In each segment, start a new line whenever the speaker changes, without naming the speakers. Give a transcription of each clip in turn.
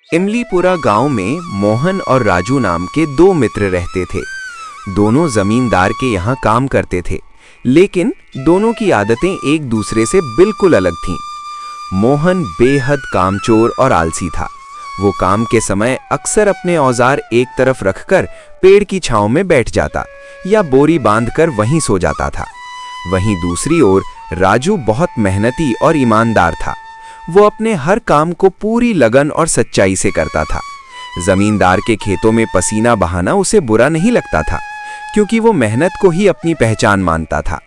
इमलीपुरा गांव में मोहन और राजू नाम के दो मित्र रहते थे। दोनों जमींदार के यहाँ काम करते थे, लेकिन दोनों की आदतें एक दूसरे से बिल्कुल अलग थीं। मोहन बेहद कामचोर और आलसी था। वो काम के समय अक्सर अपने औजार एक तरफ रखकर पेड़ की छांव में बैठ जाता या बोरी बांधकर वहीं सो जाता था। वहीं दूसरी ओर राजू बहुत मेहनती और ईमानदार था। वो अपने हर काम को पूरी लगन और सच्चाई से करता था। जमींदार के खेतों में पसीना बहाना उसे बुरा नहीं लगता था, क्योंकि वो मेहनत को ही अपनी पहचान मानता था।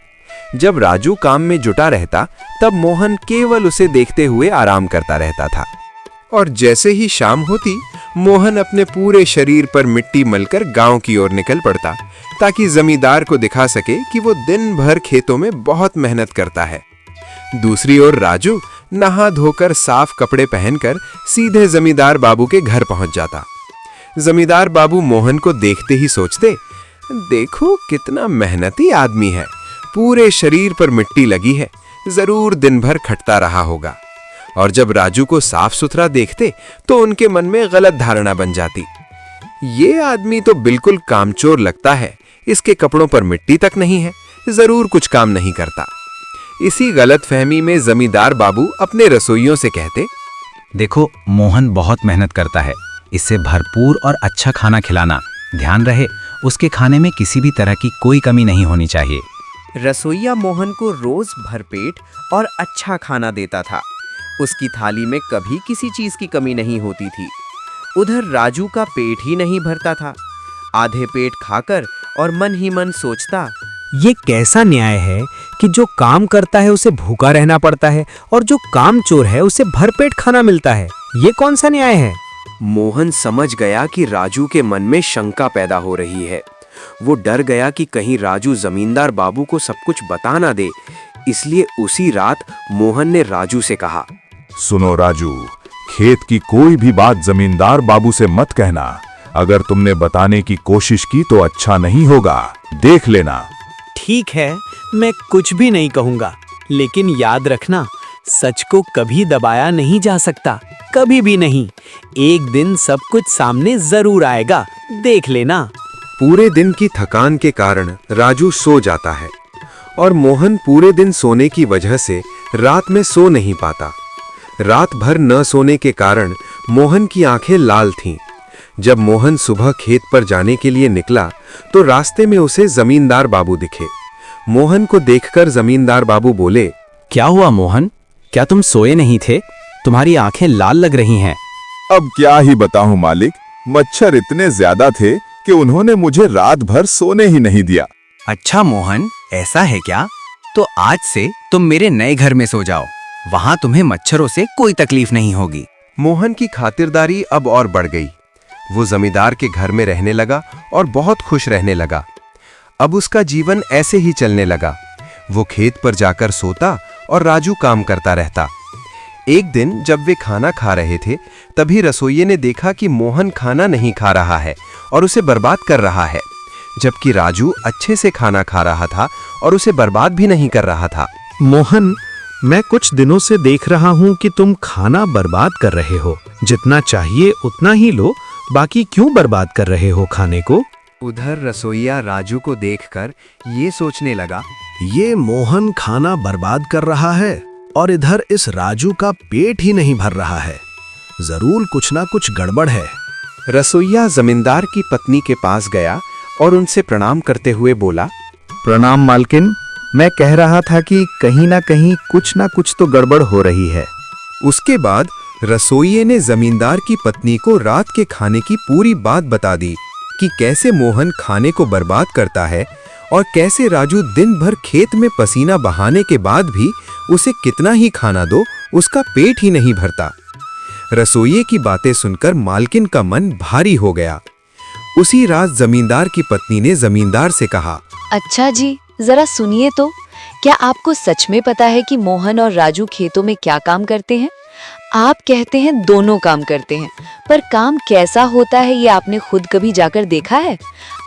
जब राजू काम में जुटा रहता, तब मोहन केवल उसे देखते हुए आराम करता रहता था।
और जैसे ही शाम होती, मोहन अपने पूरे शरीर पर मिट्टी मलकर गांव की ओर निकल पड़ता, ताकि जमींदार को दिखा सके कि वो दिन भर खेतों में बहुत मेहनत करता है। दूसरी ओर राजू नहा धोकर साफ कपड़े पहनकर सीधे जमींदार बाबू के घर पहुंच जाता। जमींदार बाबू मोहन को देखते ही सोचते, देखो कितना मेहनती आदमी है, पूरे शरीर पर मिट्टी लगी है, जरूर दिन भर खटता रहा होगा। और जब राजू को साफ सुथरा देखते तो उनके मन में गलत धारणा बन जाती। ये आदमी तो बिल्कुल कामचोर लगता है, इसके कपड़ों पर मिट्टी तक नहीं है, जरूर कुछ काम नहीं करता। इसी गलतफहमी में जमींदार बाबू अपने रसोइयों से कहते,
देखो मोहन बहुत मेहनत करता है, इससे भरपूर और अच्छा खाना खिलाना, ध्यान रहे उसके खाने में किसी भी तरह की कोई कमी नहीं होनी चाहिए।
रसोइया मोहन को रोज भरपेट और अच्छा खाना देता था। उसकी थाली में कभी किसी चीज की कमी नहीं होती थी। उधर राजू का पेट ही नहीं भरता था। आधे पेट खाकर और मन ही मन सोचता,
ये कैसा न्याय है कि जो काम करता है उसे भूखा रहना पड़ता है और जो कामचोर है उसे भरपेट खाना मिलता है। ये कौन सा न्याय है?
मोहन समझ गया कि राजू के मन में शंका पैदा हो रही है। वो डर गया कि कहीं राजू जमींदार बाबू को सब कुछ बता ना दे। इसलिए उसी रात मोहन ने राजू से कहा,
सुनो राजू, खेत की कोई भी बात जमींदार बाबू से मत कहना। अगर तुमने बताने की कोशिश की तो अच्छा नहीं होगा, देख लेना।
ठीक है, मैं कुछ भी नहीं कहूंगा, लेकिन याद रखना, सच को कभी दबाया नहीं जा सकता, कभी भी नहीं। एक दिन सब कुछ सामने जरूर आएगा, देख लेना।
पूरे दिन की थकान के कारण राजू सो जाता है और मोहन पूरे दिन सोने की वजह से रात में सो नहीं पाता। रात भर न सोने के कारण मोहन की आंखें लाल थीं। जब मोहन सुबह खेत पर जाने के लिए निकला तो रास्ते में उसे जमींदार बाबू दिखे। मोहन को देखकर जमींदार बाबू बोले,
क्या हुआ मोहन, क्या तुम सोए नहीं थे? तुम्हारी आंखें लाल लग रही हैं।
अब क्या ही बताऊं मालिक, मच्छर इतने ज्यादा थे कि उन्होंने मुझे रात भर सोने ही नहीं दिया।
अच्छा मोहन, ऐसा है क्या? तो आज से तुम मेरे नए घर में सो जाओ, वहां तुम्हें मच्छरों से कोई तकलीफ नहीं होगी।
मोहन की खातिरदारी अब और बढ़ गई। वो जमींदार के घर में रहने लगा और बहुत खुश रहने लगा। अब उसका जीवन ऐसे ही चलने लगा। वो खेत पर जाकर सोता और राजू काम करता रहता। एक दिन जब वे खाना खा रहे थे, तभी रसोइये ने देखा कि मोहन खाना नहीं खा रहा है और उसे बर्बाद कर रहा है, जबकि राजू अच्छे से खाना खा रहा था और उसे बर्बाद भी नहीं कर रहा था।
मोहन, मैं कुछ दिनों से देख रहा हूँ कि तुम खाना बर्बाद कर रहे हो। जितना चाहिए उतना ही लो, बाकी क्यों बर्बाद कर रहे हो खाने को?
उधर रसोइया राजू को देखकर ये सोचने लगा,
ये मोहन खाना बर्बाद कर रहा है और इधर इस राजू का पेट ही नहीं भर रहा है। जरूर कुछ ना कुछ गड़बड़ है।
रसोइया जमींदार की पत्नी के पास गया और उनसे प्रणाम करते हुए बोला,
प्रणाम मालकिन, मैं कह रहा था कि कहीं ना कुछ तो गड़बड़ हो रही है।
उसके बाद रसोइये ने जमींदार की पत्नी को रात के खाने की पूरी बात बता दी कि कैसे मोहन खाने को बर्बाद करता है और कैसे राजू दिन भर खेत में पसीना बहाने के बाद भी उसे कितना ही खाना दो, उसका पेट ही नहीं भरता। रसोइये की बातें सुनकर मालकिन का मन भारी हो गया। उसी रात जमींदार की पत्नी ने जमींदार से कहा,
अच्छा जी, जरा सुनिए तो, क्या आपको सच में पता है कि मोहन और राजू खेतों में क्या काम करते हैं? आप कहते हैं दोनों काम करते हैं, पर काम कैसा होता है ये आपने खुद कभी जाकर देखा है?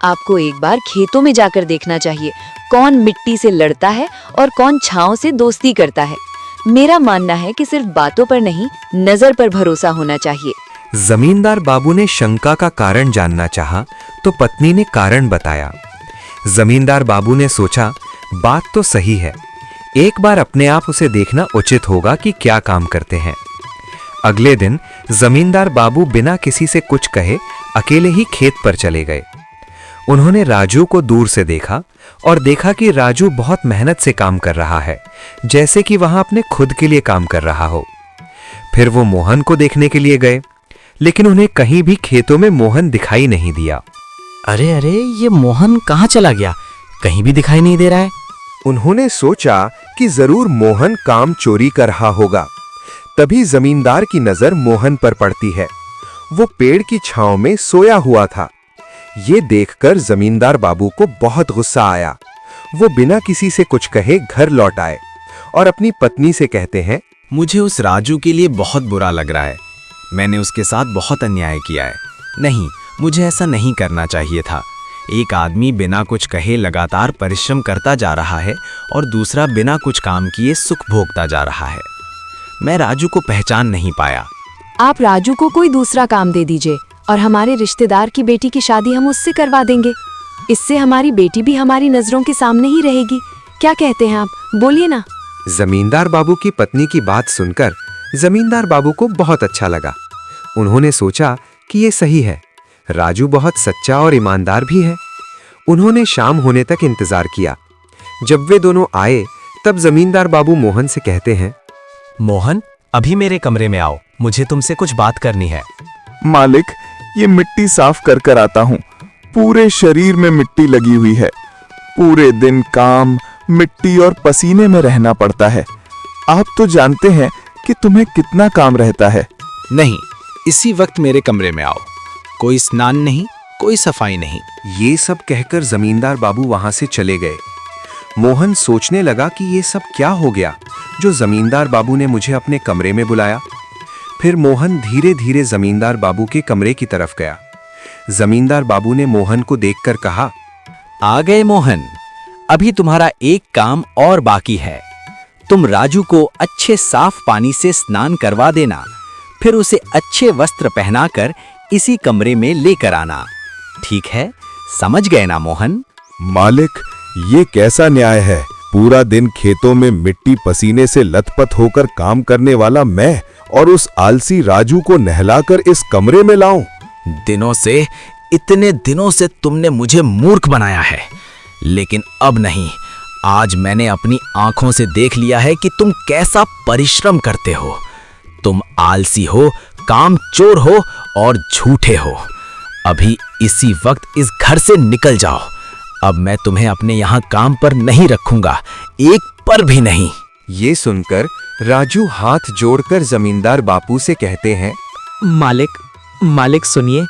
आपको एक बार खेतों में जाकर देखना चाहिए, कौन मिट्टी से लड़ता है और कौन छांव से दोस्ती करता है। मेरा मानना है कि सिर्फ बातों पर नहीं, नजर पर भरोसा होना चाहिए।
जमींदार बाबू ने शंका का कारण जानना चाहा तो पत्नी ने कारण बताया। जमींदार बाबू ने सोचा बात तो सही है, एक बार अपने आप उसे देखना उचित होगा कि क्या काम करते हैं। अगले दिन जमींदार बाबू बिना किसी से कुछ कहे अकेले ही खेत पर चले गए। उन्होंने राजू को दूर से देखा और देखा कि राजू बहुत मेहनत से काम कर रहा है, जैसे कि वहां अपने खुद के लिए काम कर रहा हो। फिर वो मोहन को देखने के लिए गए, लेकिन उन्हें कहीं भी खेतों में मोहन दिखाई नहीं दिया।
अरे अरे, ये मोहन कहाँ चला गया? कहीं भी दिखाई नहीं दे रहा है।
उन्होंने सोचा कि जरूर मोहन काम चोरी कर रहा होगा। तभी जमींदार की नजर मोहन पर पड़ती है। वो पेड़ की छांव में सोया हुआ था। ये देखकर जमींदार बाबू को बहुत गुस्सा आया। वो बिना किसी से कुछ कहे घर लौट आए और अपनी पत्नी से कहते हैं,
मुझे उस राजू के लिए बहुत बुरा लग रहा है। मैंने उसके साथ बहुत अन्याय किया है। नहीं, मुझे ऐसा नहीं करना चाहिए था। एक आदमी बिना कुछ कहे लगातार परिश्रम करता जा रहा है और दूसरा बिना कुछ काम किए सुख भोगता जा रहा है। मैं राजू को पहचान नहीं पाया।
आप राजू को कोई दूसरा काम दे दीजिए और हमारे रिश्तेदार की बेटी की शादी हम उससे करवा देंगे। इससे हमारी बेटी भी हमारी नजरों के सामने ही रहेगी। क्या कहते हैं आप? बोलिए ना।
जमींदार बाबू की पत्नी की बात सुनकर जमींदार बाबू को बहुत अच्छा लगा। उन्होंने सोचा कि ये सही है, राजू बहुत सच्चा और ईमानदार भी है। उन्होंने शाम होने तक इंतजार किया। जब वे दोनों आए तब जमींदार बाबू मोहन से कहते हैं,
मोहन, अभी मेरे कमरे में आओ, मुझे तुमसे कुछ बात करनी है।
मालिक, ये मिट्टी साफ कर कर आता हूँ। पूरे शरीर में मिट्टी लगी हुई है। पूरे दिन काम, मिट्टी और पसीने में रहना पड़ता है। आप तो जानते हैं कि तुम्हें कितना काम रहता है।
नहीं, इसी वक्त मेरे कमरे में आओ। कोई स्नान नहीं, कोई सफाई नहीं।
ये सब कहकर जमींदार बाबू वहां से चले गए। मोहन सोचने लगा कि ये सब क्या हो गया जो जमींदार बाबू ने मुझे अपने कमरे में बुलाया। फिर मोहन धीरे धीरे जमींदार बाबू के कमरे की तरफ गया। जमींदार बाबू ने मोहन को देखकर कहा,
आ गए मोहन, अभी तुम्हारा एक काम और बाकी है। तुम राजू को अच्छे साफ पानी से स्नान करवा देना, फिर उसे अच्छे वस्त्र पहनाकर इसी कमरे में लेकर आना। ठीक है, समझ गए ना मोहन?
मालिक, ये कैसा न्याय है? पूरा दिन खेतों में मिट्टी पसीने से लथपथ होकर काम करने वाला मैं और उस आलसी राजू को नहलाकर इस कमरे में लाऊं?
इतने दिनों से तुमने मुझे मूर्ख बनाया है, लेकिन अब नहीं। आज मैंने अपनी आंखों से देख लिया है कि तुम कैसा परिश्रम करते हो। तुम आलसी हो, काम चोर हो और झूठे हो। अभी इसी वक्त इस घर से निकल जाओ। अब मैं तुम्हें अपने यहाँ काम पर नहीं रखूंगा, एक पर भी नहीं।
ये सुनकर राजू हाथ जोड़कर जमींदार बापू से कहते हैं,
मालिक सुनिए,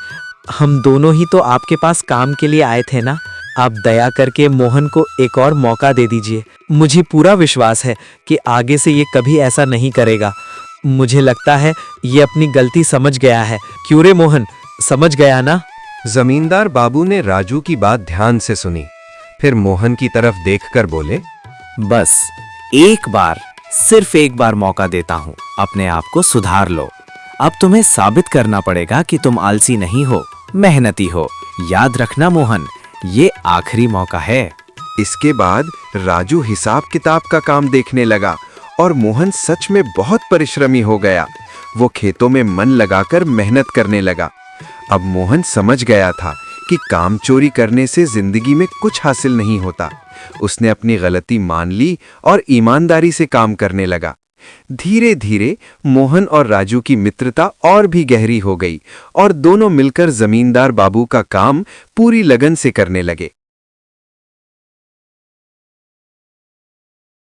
हम दोनों ही तो आपके पास काम के लिए आए थे ना। आप दया करके मोहन को एक और मौका दे दीजिए। मुझे पूरा विश्वास है कि आगे से ये कभी ऐसा नहीं करेगा। मुझे लगता है ये अपनी गलती समझ गया है। क्यों रे मोहन, समझ गया ना?
जमींदार बाबू ने राजू की बात ध्यान से सुनी। फिर मोहन की तरफ देखकर बोले,
बस एक बार, सिर्फ एक बार मौका देता हूँ, अपने आप को सुधार लो। अब तुम्हें साबित करना पड़ेगा कि तुम आलसी नहीं हो, मेहनती हो। याद रखना मोहन, ये आखिरी मौका है।
इसके बाद राजू हिसाब किताब का काम देखने लगा और मोहन सच में बहुत परिश्रमी हो गया। वो खेतों में मन लगाकर मेहनत करने लगा। अब मोहन समझ गया था कि काम चोरी करने से जिंदगी में कुछ हासिल नहीं होता। उसने अपनी गलती मान ली और ईमानदारी से काम करने लगा। धीरे धीरे मोहन और राजू की मित्रता और भी गहरी हो गई और दोनों मिलकर जमींदार बाबू का काम पूरी लगन से करने लगे।